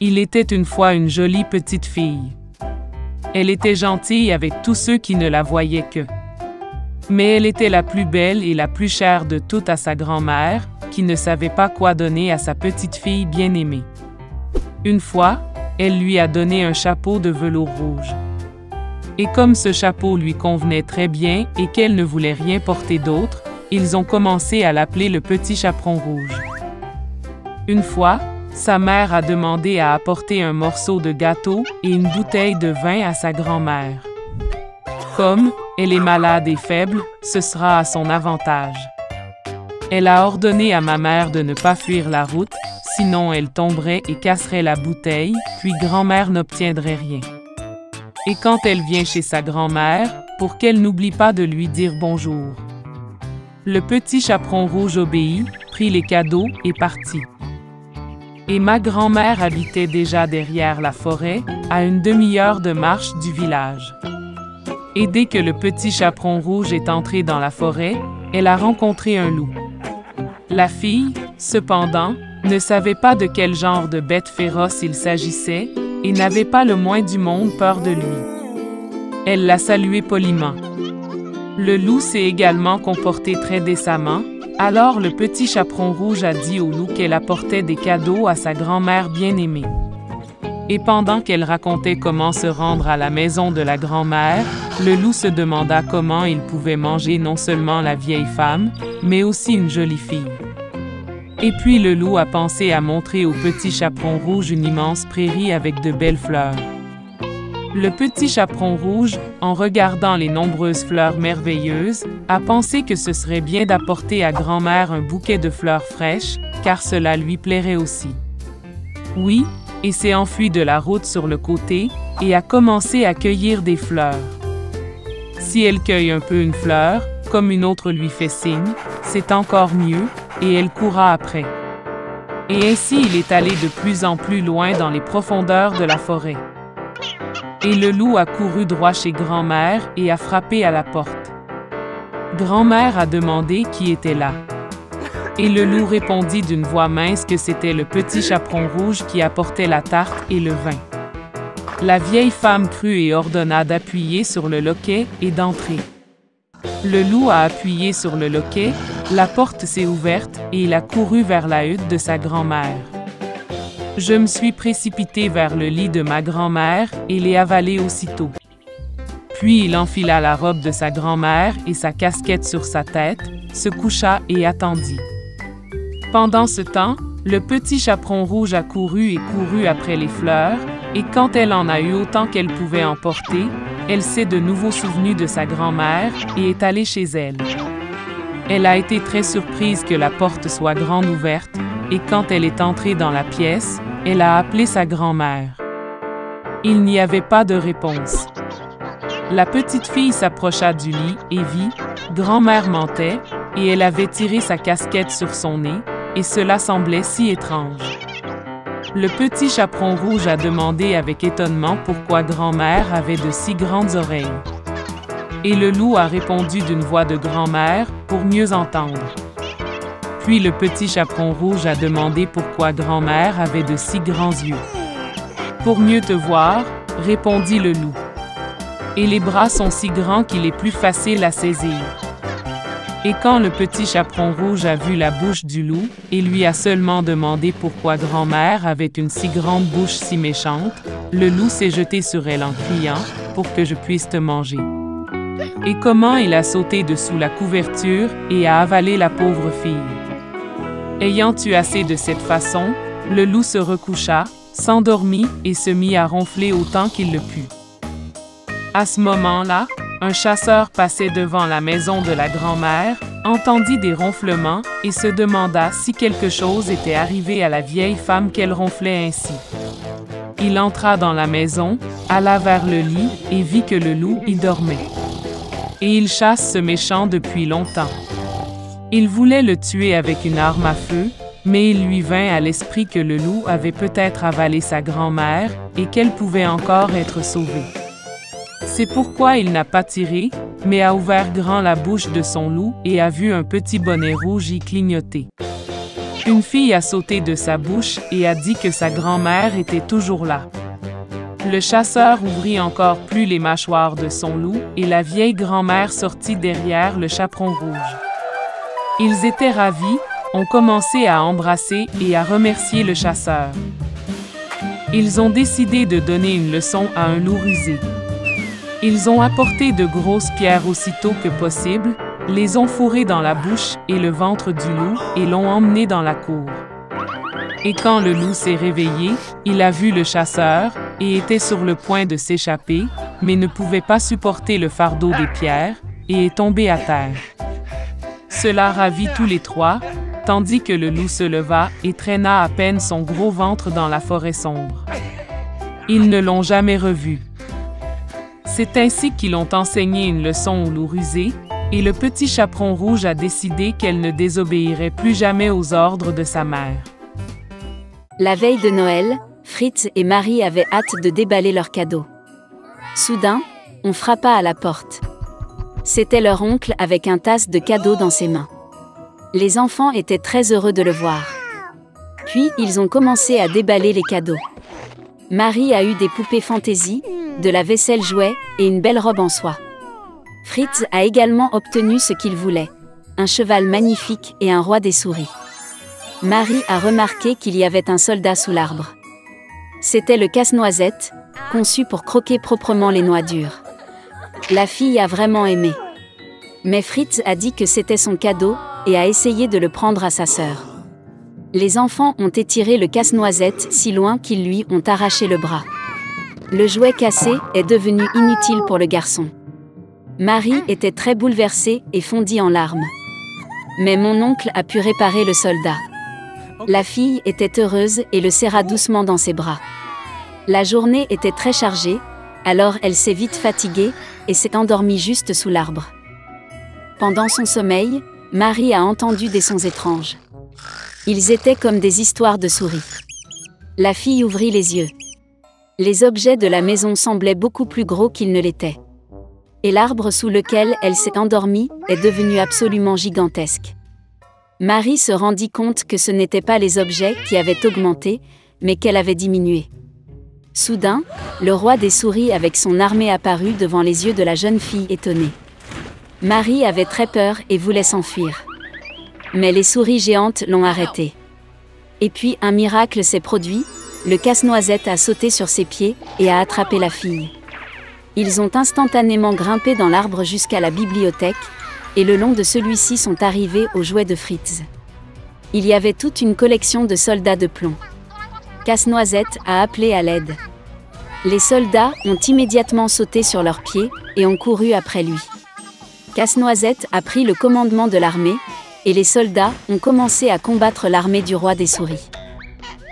Il était une fois une jolie petite fille. Elle était gentille avec tous ceux qui ne la voyaient que. Mais elle était la plus belle et la plus chère de toutes à sa grand-mère, qui ne savait pas quoi donner à sa petite fille bien-aimée. Une fois, elle lui a donné un chapeau de velours rouge. Et comme ce chapeau lui convenait très bien et qu'elle ne voulait rien porter d'autre, ils ont commencé à l'appeler le petit chaperon rouge. Une fois, sa mère a demandé à apporter un morceau de gâteau et une bouteille de vin à sa grand-mère. Comme elle est malade et faible, ce sera à son avantage. Elle a ordonné à ma mère de ne pas fuir la route, sinon elle tomberait et casserait la bouteille, puis grand-mère n'obtiendrait rien. Et quand elle vient chez sa grand-mère, pour qu'elle n'oublie pas de lui dire bonjour. Le petit chaperon rouge obéit, prit les cadeaux et partit. Et ma grand-mère habitait déjà derrière la forêt, à une demi-heure de marche du village. Et dès que le petit chaperon rouge est entré dans la forêt, elle a rencontré un loup. La fille, cependant, ne savait pas de quel genre de bête féroce il s'agissait et n'avait pas le moins du monde peur de lui. Elle l'a salué poliment. Le loup s'est également comporté très décemment. Alors le petit chaperon rouge a dit au loup qu'elle apportait des cadeaux à sa grand-mère bien-aimée. Et pendant qu'elle racontait comment se rendre à la maison de la grand-mère, le loup se demanda comment il pouvait manger non seulement la vieille femme, mais aussi une jolie fille. Et puis le loup a pensé à montrer au petit chaperon rouge une immense prairie avec de belles fleurs. Le petit chaperon rouge, en regardant les nombreuses fleurs merveilleuses, a pensé que ce serait bien d'apporter à grand-mère un bouquet de fleurs fraîches, car cela lui plairait aussi. Oui, et s'est enfui de la route sur le côté, et a commencé à cueillir des fleurs. Si elle cueille un peu une fleur, comme une autre lui fait signe, c'est encore mieux, et elle courra après. Et ainsi il est allé de plus en plus loin dans les profondeurs de la forêt. Et le loup a couru droit chez grand-mère et a frappé à la porte. Grand-mère a demandé qui était là. Et le loup répondit d'une voix mince que c'était le petit chaperon rouge qui apportait la tarte et le vin. La vieille femme crut et ordonna d'appuyer sur le loquet et d'entrer. Le loup a appuyé sur le loquet, la porte s'est ouverte et il a couru vers la hutte de sa grand-mère. Je me suis précipité vers le lit de ma grand-mère et l'ai avalé aussitôt. Puis il enfila la robe de sa grand-mère et sa casquette sur sa tête, se coucha et attendit. Pendant ce temps, le petit chaperon rouge a couru après les fleurs, et quand elle en a eu autant qu'elle pouvait en porter, elle s'est de nouveau souvenue de sa grand-mère et est allée chez elle. Elle a été très surprise que la porte soit grande ouverte, et quand elle est entrée dans la pièce, elle a appelé sa grand-mère. Il n'y avait pas de réponse. La petite fille s'approcha du lit et vit, grand-mère mentait, et elle avait tiré sa casquette sur son nez, et cela semblait si étrange. Le petit chaperon rouge a demandé avec étonnement pourquoi grand-mère avait de si grandes oreilles. Et le loup a répondu d'une voix de grand-mère pour mieux entendre. Puis le petit chaperon rouge a demandé pourquoi grand-mère avait de si grands yeux. Pour mieux te voir, répondit le loup. Et les bras sont si grands qu'il est plus facile à saisir. Et quand le petit chaperon rouge a vu la bouche du loup, et lui a seulement demandé pourquoi grand-mère avait une si grande bouche si méchante, le loup s'est jeté sur elle en criant « Pour que je puisse te manger ». Et comment il a sauté dessous la couverture et a avalé la pauvre fille. Ayant eu assez de cette façon, le loup se recoucha, s'endormit et se mit à ronfler autant qu'il le put. À ce moment-là, un chasseur passait devant la maison de la grand-mère, entendit des ronflements et se demanda si quelque chose était arrivé à la vieille femme qu'elle ronflait ainsi. Il entra dans la maison, alla vers le lit et vit que le loup y dormait. Et il chasse ce méchant depuis longtemps. Il voulait le tuer avec une arme à feu, mais il lui vint à l'esprit que le loup avait peut-être avalé sa grand-mère et qu'elle pouvait encore être sauvée. C'est pourquoi il n'a pas tiré, mais a ouvert grand la bouche de son loup et a vu un petit bonnet rouge y clignoter. Une fille a sauté de sa bouche et a dit que sa grand-mère était toujours là. Le chasseur ouvrit encore plus les mâchoires de son loup et la vieille grand-mère sortit derrière le chaperon rouge. Ils étaient ravis, ont commencé à embrasser et à remercier le chasseur. Ils ont décidé de donner une leçon à un loup rusé. Ils ont apporté de grosses pierres aussitôt que possible, les ont fourrées dans la bouche et le ventre du loup et l'ont emmené dans la cour. Et quand le loup s'est réveillé, il a vu le chasseur et était sur le point de s'échapper, mais ne pouvait pas supporter le fardeau des pierres et est tombé à terre. Cela ravit tous les trois, tandis que le loup se leva et traîna à peine son gros ventre dans la forêt sombre. Ils ne l'ont jamais revu. C'est ainsi qu'ils ont enseigné une leçon au loup rusé, et le petit chaperon rouge a décidé qu'elle ne désobéirait plus jamais aux ordres de sa mère. La veille de Noël, Fritz et Marie avaient hâte de déballer leurs cadeaux. Soudain, on frappa à la porte. C'était leur oncle avec un tasse de cadeaux dans ses mains. Les enfants étaient très heureux de le voir. Puis, ils ont commencé à déballer les cadeaux. Marie a eu des poupées fantaisie, de la vaisselle jouet et une belle robe en soie. Fritz a également obtenu ce qu'il voulait, un cheval magnifique et un roi des souris. Marie a remarqué qu'il y avait un soldat sous l'arbre. C'était le casse-noisette, conçu pour croquer proprement les noix dures. La fille a vraiment aimé. Mais Fritz a dit que c'était son cadeau et a essayé de le prendre à sa sœur. Les enfants ont étiré le casse-noisette si loin qu'ils lui ont arraché le bras. Le jouet cassé est devenu inutile pour le garçon. Marie était très bouleversée et fondit en larmes. Mais mon oncle a pu réparer le soldat. La fille était heureuse et le serra doucement dans ses bras. La journée était très chargée, alors elle s'est vite fatiguée et s'est endormie juste sous l'arbre. Pendant son sommeil, Marie a entendu des sons étranges. Ils étaient comme des histoires de souris. La fille ouvrit les yeux. Les objets de la maison semblaient beaucoup plus gros qu'ils ne l'étaient. Et l'arbre sous lequel elle s'est endormie est devenu absolument gigantesque. Marie se rendit compte que ce n'étaient pas les objets qui avaient augmenté, mais qu'elle avait diminué. Soudain, le roi des souris avec son armée apparut devant les yeux de la jeune fille étonnée. Marie avait très peur et voulait s'enfuir. Mais les souris géantes l'ont arrêtée. Et puis un miracle s'est produit, le casse-noisette a sauté sur ses pieds et a attrapé la fille. Ils ont instantanément grimpé dans l'arbre jusqu'à la bibliothèque, et le long de celui-ci sont arrivés aux jouets de Fritz. Il y avait toute une collection de soldats de plomb. Casse-noisette a appelé à l'aide. Les soldats ont immédiatement sauté sur leurs pieds et ont couru après lui. Casse-noisette a pris le commandement de l'armée, et les soldats ont commencé à combattre l'armée du roi des souris.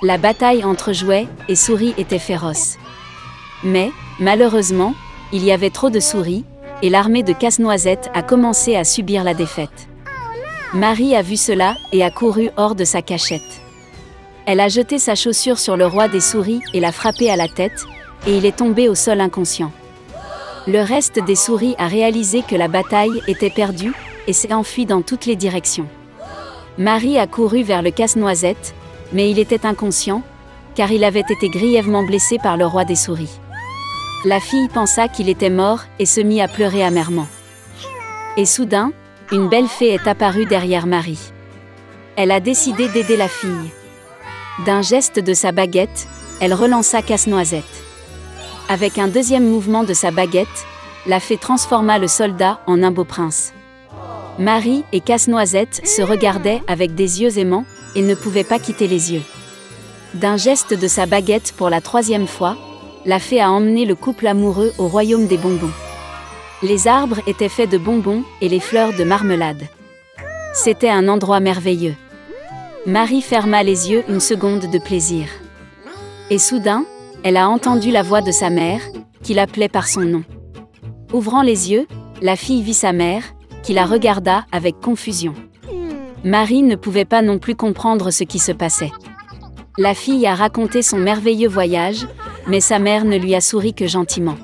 La bataille entre jouets et souris était féroce. Mais, malheureusement, il y avait trop de souris, et l'armée de Casse-noisette a commencé à subir la défaite. Marie a vu cela et a couru hors de sa cachette. Elle a jeté sa chaussure sur le roi des souris et l'a frappé à la tête, et il est tombé au sol inconscient. Le reste des souris a réalisé que la bataille était perdue, et s'est enfui dans toutes les directions. Marie a couru vers le casse-noisette, mais il était inconscient, car il avait été grièvement blessé par le roi des souris. La fille pensa qu'il était mort et se mit à pleurer amèrement. Et soudain, une belle fée est apparue derrière Marie. Elle a décidé d'aider la fille. D'un geste de sa baguette, elle relança Casse-noisette. Avec un deuxième mouvement de sa baguette, la fée transforma le soldat en un beau prince. Marie et Casse-noisette se regardaient avec des yeux aimants et ne pouvaient pas quitter les yeux. D'un geste de sa baguette pour la troisième fois, la fée a emmené le couple amoureux au royaume des bonbons. Les arbres étaient faits de bonbons et les fleurs de marmelade. C'était un endroit merveilleux. Marie ferma les yeux une seconde de plaisir. Et soudain, elle a entendu la voix de sa mère, qui l'appelait par son nom. Ouvrant les yeux, la fille vit sa mère, qui la regarda avec confusion. Marie ne pouvait pas non plus comprendre ce qui se passait. La fille a raconté son merveilleux voyage, mais sa mère ne lui a souri que gentiment.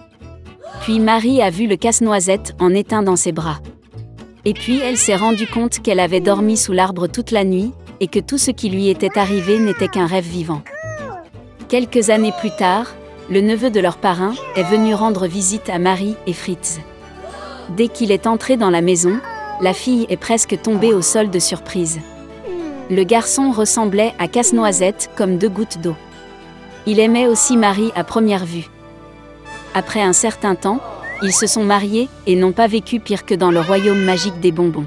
Puis Marie a vu le casse-noisette en éteint dans ses bras. Et puis elle s'est rendue compte qu'elle avait dormi sous l'arbre toute la nuit, et que tout ce qui lui était arrivé n'était qu'un rêve vivant. Quelques années plus tard, le neveu de leur parrain est venu rendre visite à Marie et Fritz. Dès qu'il est entré dans la maison, la fille est presque tombée au sol de surprise. Le garçon ressemblait à Casse-Noisette comme 2 gouttes d'eau. Il aimait aussi Marie à première vue. Après un certain temps, ils se sont mariés et n'ont pas vécu pire que dans le royaume magique des bonbons.